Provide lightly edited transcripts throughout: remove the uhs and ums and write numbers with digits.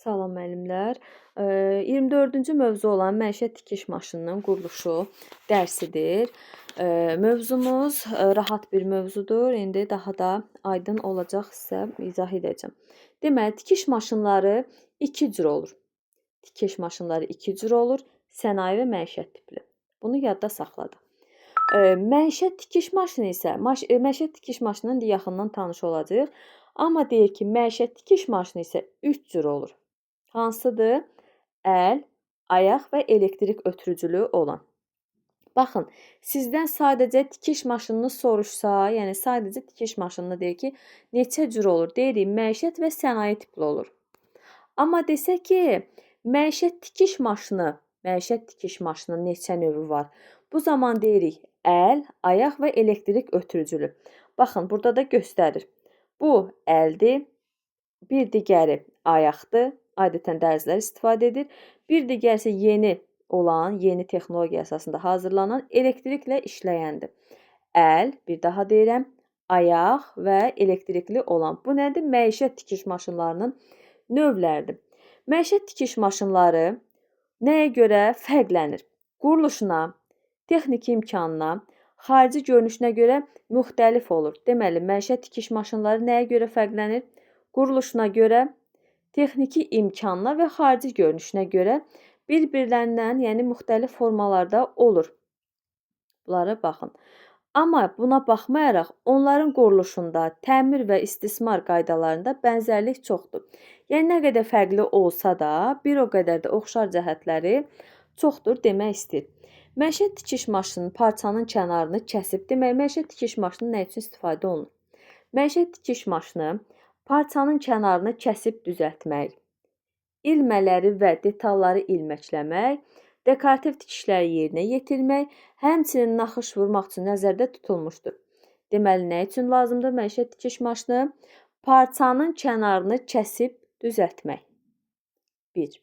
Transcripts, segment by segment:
Salam müəllimlər. 24-cü mövzu olan məişət tikiş maşınının quruluşu dərsidir. Mövzumuz rahat bir mövzudur. İndi daha da aydın olacaq sizə izah edəcəm. Deməli, tikiş maşınları iki cür olur. Tikiş maşınları iki cür olur. Sənaye və məişət tipli. Bunu yadda saxladıq. Məişət tikiş maşını isə məişət tikiş maşını indi yaxından tanış olacağıq. Amma deyir ki, məişət tikiş maşını isə 3 cür olur. Hansıdır? Əl, ayaq və elektrik ötürücülü olan. Baxın, sizdən sadəcə tikiş maşınını soruşsa, yəni sadəcə tikiş maşınını deyir ki, neçə cür olur? Deyirik, məişət və sənaye tipli olur. Amma desə ki, məişət tikiş maşını neçə növü var? Bu zaman deyirik, əl, ayaq və elektrik ötürücülü. Baxın, burada da göstərir. Bu əldir, bir digəri ayaqdır. Adətən dərzlər istifadə edir. Bir digər isə yeni texnologiya əsasında hazırlanan elektriklə işləyəndir. Əl, bir daha deyirəm, ayaq və elektrikli olan. Bu nədir? Məişət tikiş maşınlarının növləridir. Məişət tikiş maşınları nəyə görə fərqlənir? Quruluşuna, texniki imkanına, xarici görünüşünə görə müxtəlif olur. Deməli, məişət tikiş maşınları nəyə görə fərqlənir? Quruluşuna görə, texniki imkanına və xarici görünüşünə görə bir-birlərindən, yəni müxtəlif formalarda olur. Bunlara baxın. Amma buna baxmayaraq, onların quruluşunda, təmir və istismar qaydalarında bənzərlik çoxdur. Yəni, nə qədər fərqli olsa da, bir o qədər də oxşar cəhətləri çoxdur demək istəyir. Məişət tikiş maşının parçanın kənarını kəsib, demək, məişət tikiş maşını nə üçün istifadə olunur? Məişət tikiş maşını parçanın kənarını kəsib düzəltmək, ilmələri və detalları ilməkləmək, dekorativ tikişləri yerinə yetirmək, həmçinin naxış vurmaq üçün nəzərdə tutulmuşdur. Deməli, nə üçün lazımdır məişət tikiş maşını? Parçanın kənarını kəsib düzəltmək. 1.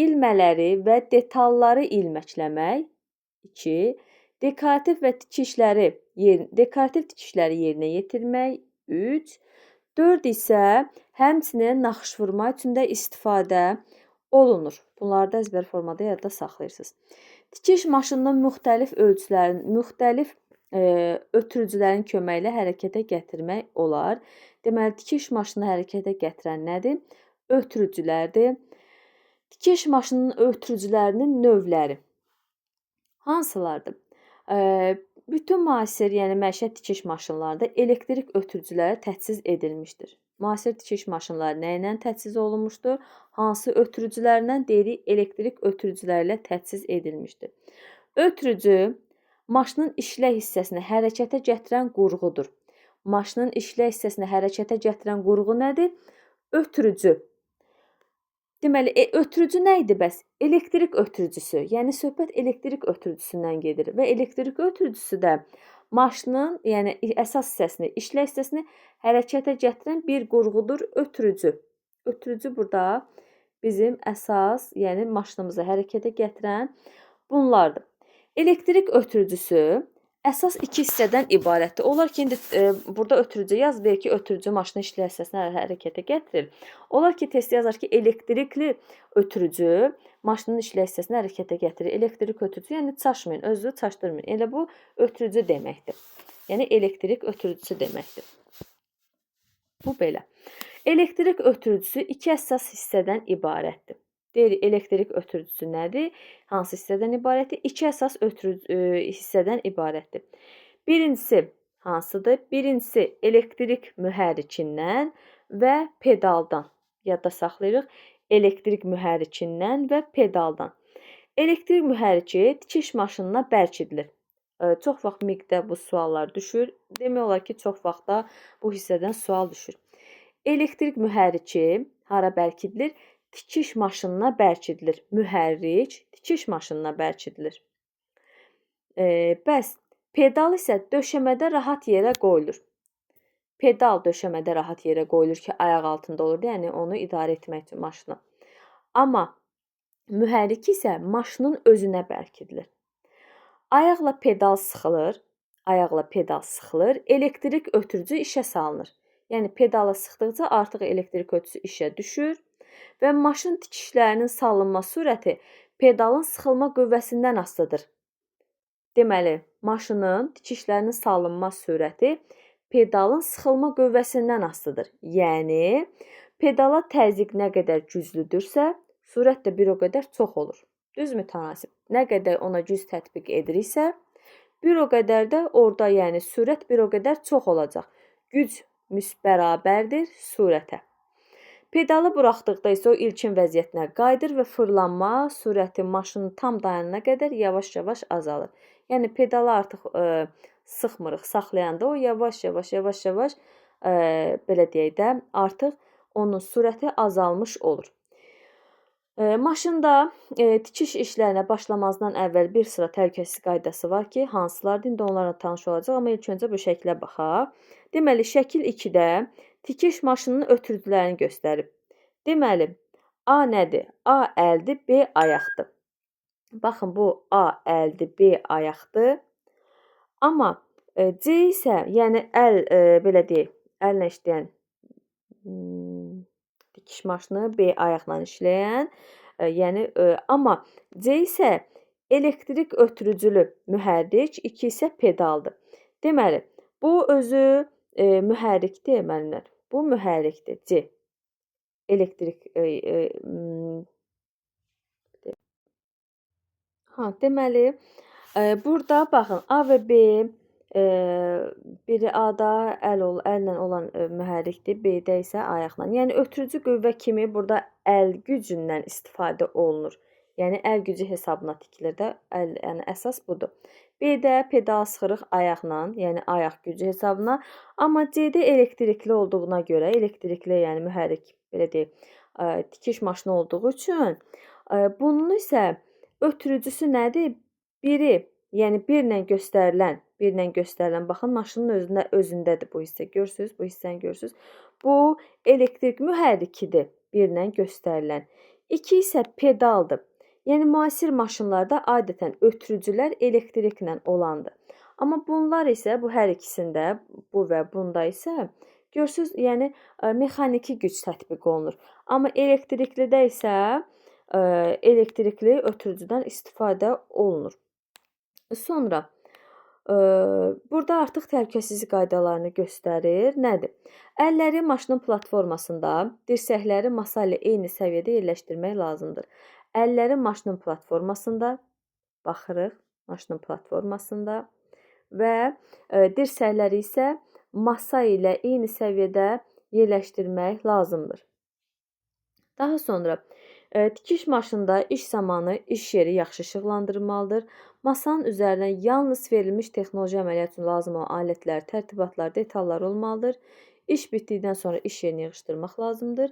İlmələri və detalları ilməkləmək. 2. Dekorativ tikişləri yerinə yetirmək. 3. 4 isə həmçinin naxış vurma üçün də istifadə olunur. Bunları da əzbər formada yadda saxlayırsınız. Tikiş maşınının müxtəlif ötürücülərin köməyi ilə hərəkətə gətirmək olar. Deməli, tikiş maşını hərəkətə gətirən nədir? Ötürücülərdir. Tikiş maşınının ötürücülərinin növləri hansılardır? Bütün müasir, yəni məişət tikiş maşınlarında elektrik ötürücüləri təchiz edilmişdir. Müasir tikiş maşınları nə ilə təchiz olunmuşdur? Hansı ötürücülərlə? Deyirik, elektrik ötürücüləri ilə təchiz edilmişdir. Ötürücü maşının işlək hissəsini hərəkətə gətirən qurğudur. Maşının işlək hissəsini hərəkətə gətirən qurğu nədir? Ötürücü. Deməli, ötürücü nə idi bəs? Elektrik ötürücüsü. Yəni, söhbət elektrik ötürücüsündən gedir və elektrik ötürücüsü də maşının, yəni əsas hissəsini, işlək hissəsini hərəkətə gətirən bir qurğudur, ötürücü. Ötürücü burada bizim əsas, yəni maşınımızı hərəkətə gətirən bunlardır. Elektrik ötürücüsü əsas iki hissədən ibarətdir. Olar ki, indi burada ötürücü yaz, deyək ki, ötürücü maşının işlək hissəsini hərəkətə gətirir. Olar ki, testdə yazar ki, elektrikli ötürücü maşının işlək hissəsini hərəkətə gətirir. Elektrik ötürücü, yəni çaşmayın, özünü çaşdırmayın. Elə bu ötürücü deməkdir. Yəni elektrik ötürücüsü deməkdir. Bu belə. Elektrik ötürücüsü iki əsas hissədən ibarətdir. Deyirik, elektrik ötürücüsü nədir? Hansı hissədən ibarətdir? İki əsas hissədən ibarətdir. Birincisi hansıdır? Birincisi elektrik mühərrikindən və pedaldan. Yadda saxlayırıq. Elektrik mühərrikindən və pedaldan. Elektrik mühərriki tikiş maşınına bərkidilir. Çox vaxt miqdə bu suallar düşür. Demək olar ki, çox vaxt da bu hissədən sual düşür. Elektrik mühərriki hara bərkidilir? Tikiş maşınına bərkidilir. Mühərrik tikiş maşınına bərkidilir. Bəs pedal isə döşəmədə rahat yerə qoyulur. Pedal döşəmədə rahat yerə qoyulur ki, ayaq altında olur. Yəni, onu idarə etmək üçün maşını. Amma mühərrik isə maşının özünə bərkidilir. Ayaqla pedal sıxılır, elektrik ötürücü işə salınır. Yəni, pedalı sıxdıqca artıq elektrik ötürücü işə düşür. və maşın tikişlərinin salınma sürəti pedalın sıxılma qüvvəsindən asılıdır. Deməli, maşının tikişlərinin salınma sürəti pedalın sıxılma qüvvəsindən asılıdır. Yəni, pedala təzyiq nə qədər güclüdürsə, sürət də bir o qədər çox olur. Düz mütənasib. Nə qədər ona güc tətbiq ediriksə, bir o qədər də orada, yəni sürət bir o qədər çox olacaq. Güc bərabərdir sürətə. Pedalı buraxdıqda isə o ilkin vəziyyətinə qayıdır və fırlanma sürəti maşının tam dayanana qədər yavaş-yavaş azalır. Yəni pedalı artıq sıxmırıq, saxlayanda o yavaş-yavaş belə deyək də, artıq onun sürəti azalmış olur. Maşında tikiş işlərinə başlamazdan əvvəl bir sıra təhlükəsizlik qaydası var ki, hansılardır? İndi onlarla tanış olacaq, amma ilk öncə bu şəklə baxaq. Deməli, şəkil 2-də tikiş maşınının ötürücülərini göstərib. Deməli, A nədir? A əldir, B ayaqdır. Baxın, bu A əldir, B ayaqdır. Amma C isə, yəni əl, belə deyək, əllə işləyən tikiş maşını, B ayaqla işləyən, yəni amma C isə elektrik ötürücülü mühərrik, 2 isə pedaldır. Deməli, bu özü mühərrikdir müəllimlər. Bu mühərrikdir, C. Elektrik deməli, burada baxın, A və B biri A-da əllə olan mühərrikdir, B-də isə ayaqla. Yəni ötürücü qüvvə kimi burada əl gücündən istifadə olunur. Yəni əl gücü hesabına tikilir də, yəni əsas budur. B-də pedal sıxırıq ayaqla, yəni ayaq gücü hesabına. Amma C-də elektrikli olduğuna görə, elektrikli, yəni mühərrik, belə deyək, tikiş maşını olduğu üçün bunun isə ötürücüsü nədir? Biri, yəni birlə göstərilən, baxın, maşının özündədir bu hissə, görürsünüz, bu hissəni görürsünüz. Bu elektrik mühərrikidir, birlə göstərilən. 2 isə pedaldır. Yəni, müasir maşınlarda adətən ötürücülər elektriklə olandır. Amma bunlar isə, bu hər ikisində, bu və bunda isə, görürsünüz, yəni mexaniki güc tətbiq olunur. Amma elektriklidə isə elektrikli ötürücüdən istifadə olunur. Sonra, burada artıq təhlükəsizlik qaydalarını göstərir. Nədir? Əlləri maşının platformasında, dirsəkləri masa ilə eyni səviyyədə yerləşdirmək lazımdır. Əlləri maşının platformasında, baxırıq, maşının platformasında və dirsəkləri isə masa ilə eyni səviyyədə yerləşdirmək lazımdır. Daha sonra, tikiş maşında iş zamanı iş yeri yaxşı işıqlandırılmalıdır. Masanın üzərinə yalnız verilmiş texnoloji əməliyyat üçün lazım olan alətlər, tərtibatlar, detallar olmalıdır. İş bitdikdən sonra iş yerini yığışdırmaq lazımdır.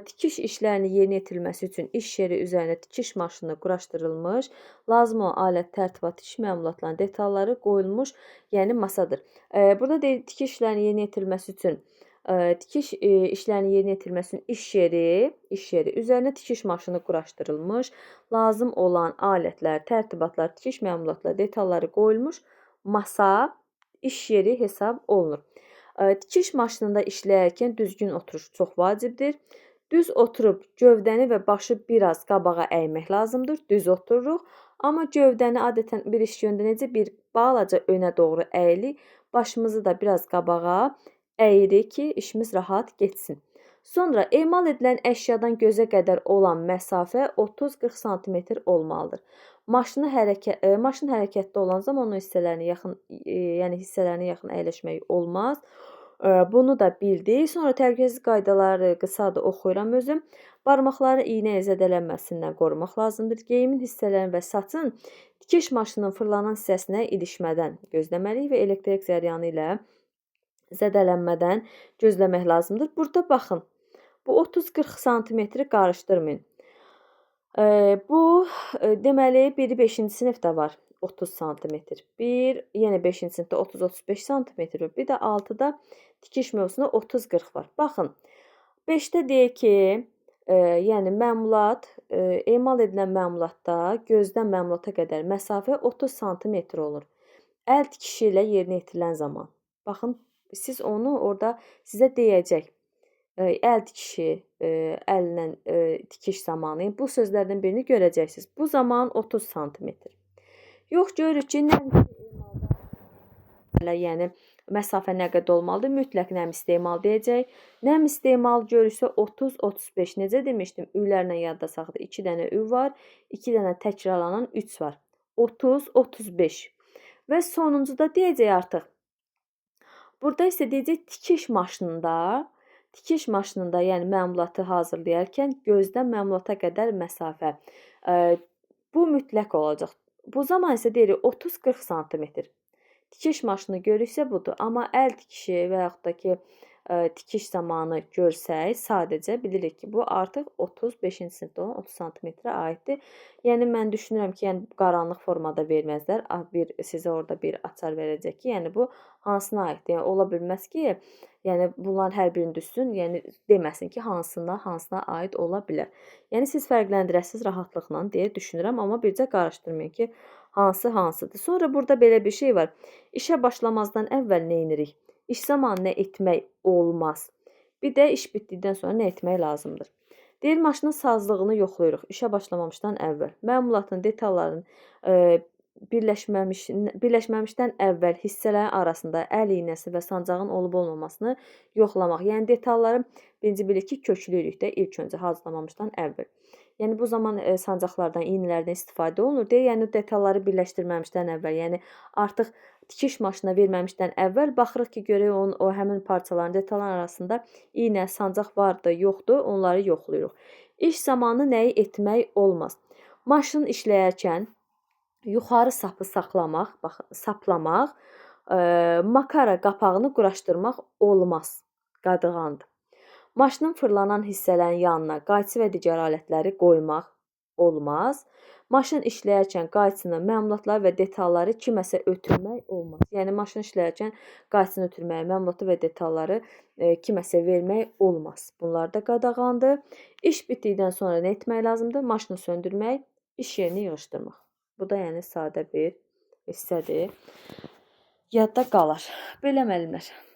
Tikiş işlərinin yerinə yetirilməsi üçün iş yeri üzərində tikiş maşını quraşdırılmış, lazım olan alət, tərtibat, iş məmulatlarının detalları qoyulmuş, yəni masadır. Burada deyir, tikiş işlərinin yerinə yetirilməsi üçün tikiş işlərinin yerinə yetirilməsi üçün iş yeri üzərinə tikiş maşını quraşdırılmış, lazım olan alətlər, tərtibatlar, tikiş məmulatları, detalları qoyulmuş masa, iş yeri hesab olunur. Tikiş maşınında işləyərkən düzgün oturuş çox vacibdir. Düz oturub gövdəni və başı biraz qabağa əymək lazımdır. Düz otururuq. Amma gövdəni adətən bir iş yöndə necə bir balaca önə doğru əyilik. Başımızı da biraz qabağa əyirik ki, işimiz rahat getsin. Sonra emal edilən əşyadan gözə qədər olan məsafə 30-40 sm olmalıdır. Maşın hərəkətdə olan zaman onun hissələrinə yaxın əyləşmək olmaz. Bunu da bildik. Sonra təhlükəsizlik qaydaları qısadır, oxuyuram özüm. Barmaqları iynə zədələnməsindən qorumaq lazımdır. Geyimin hissələrini və saçın tikiş maşının fırlanan hissəsinə ilişmədən gözləməliyik və elektrik cəryanı ilə zədələnmədən gözləmək lazımdır. Burada baxın, bu 30-40 sm qarışdırmayın. Bu, deməli, biri 5-ci sinifdə var 30 sm. Yenə 5-ci sinifdə 30-35 sm var. Bir də 6-da tikiş mövzusunda 30-40 var. Baxın, 5-də deyək ki, yəni məmulat, emal edilən məmulatda gözdən məmulata qədər məsafə 30 sm olur. Əl tikişi ilə yerinə yetirilən zaman. Baxın, siz onu orada sizə deyəcək. əl tikişi, əllə tikiş zamanı bu sözlərdən birini görəcəksiniz. Bu zaman 30 santimetr. Yox, görürük ki, yəni məsafə nə qədər olmalıdır? Mütləq nəm istemal deyəcək. Nəm istemal görürsə 30-35. Necə demişdim? Ülərlə yadda saxla. 2 dənə ü var, 2 dənə təkrarlanan 3 var. 30-35. Və sonuncuda deyəcək artıq. Burada isə deyəcək tikiş maşınında, yəni məmulatı hazırlayarkən gözdən məmulata qədər məsafə. Bu mütləq olacaq. Bu zaman isə deyirik 30-40 santimetr. Tikiş maşını görürsə budur. Amma əl tikişi və yaxud da ki, tikiş zamanı görsək, sadəcə bilirik ki, bu artıq 35-ci sinifdə olan 30 santimetrə aiddir. Yəni, mən düşünürəm ki, yəni, qaranlıq formada verməzlər. Sizə orada bir açar verəcək ki, yəni, bu hansına aiddir? Yəni, ola bilməz ki, yəni, bunların hər birini düşsün, yəni, deməsin ki, hansına aid ola bilər. Yəni, siz fərqləndirəsiniz rahatlıqla deyə düşünürəm, amma bircə qarışdırmayın ki, hansı hansıdır. Sonra burada belə bir şey var. İşə başlamazdan əvvəl nə edirik? İş zamanı nə etmək olmaz? Bir də iş bitdikdən sonra nə etmək lazımdır? Deyir, maşının sazlığını yoxlayırıq işə başlamamışdan əvvəl. Məmulatın, detalların birləşməmişdən əvvəl hissələrin arasında əl iynəsi və sancağın olub-olmamasını yoxlamaq. Yəni, detalları birinci bilik ki, köklüyürük də ilk öncə hazırlamamışdan əvvəl. Yəni, bu zaman sancaqlardan, iynələrdən istifadə olunur deyə, yəni detalları birləşdirməmişdən əvvəl, yəni artıq tikiş maşınına verməmişdən əvvəl baxırıq ki, görək o həmin parçaların, detalların arasında iynə, sancaq vardır, yoxdur, onları yoxlayırıq. İş zamanı nəyi etmək olmaz? Maşın işləyərkən yuxarı sapı saplamaq, makara qapağını quraşdırmaq olmaz, qadağandır. Maşının fırlanan hissələrin yanına qayçı və digər alətləri qoymaq olmaz. Maşın işləyərkən qayçını, məmulatları və detalları kiməsə ötürmək olmaz. Yəni, maşın işləyərkən qayçını ötürməyi, məmulatı və detalları kiməsə vermək olmaz. Bunlar da qadağandır. İş bitdikdən sonra nə etmək lazımdır? Maşını söndürmək, iş yerini yığışdırmaq. Bu da yəni sadə bir hissədir. Yadda qalar. Belə müəllimlər.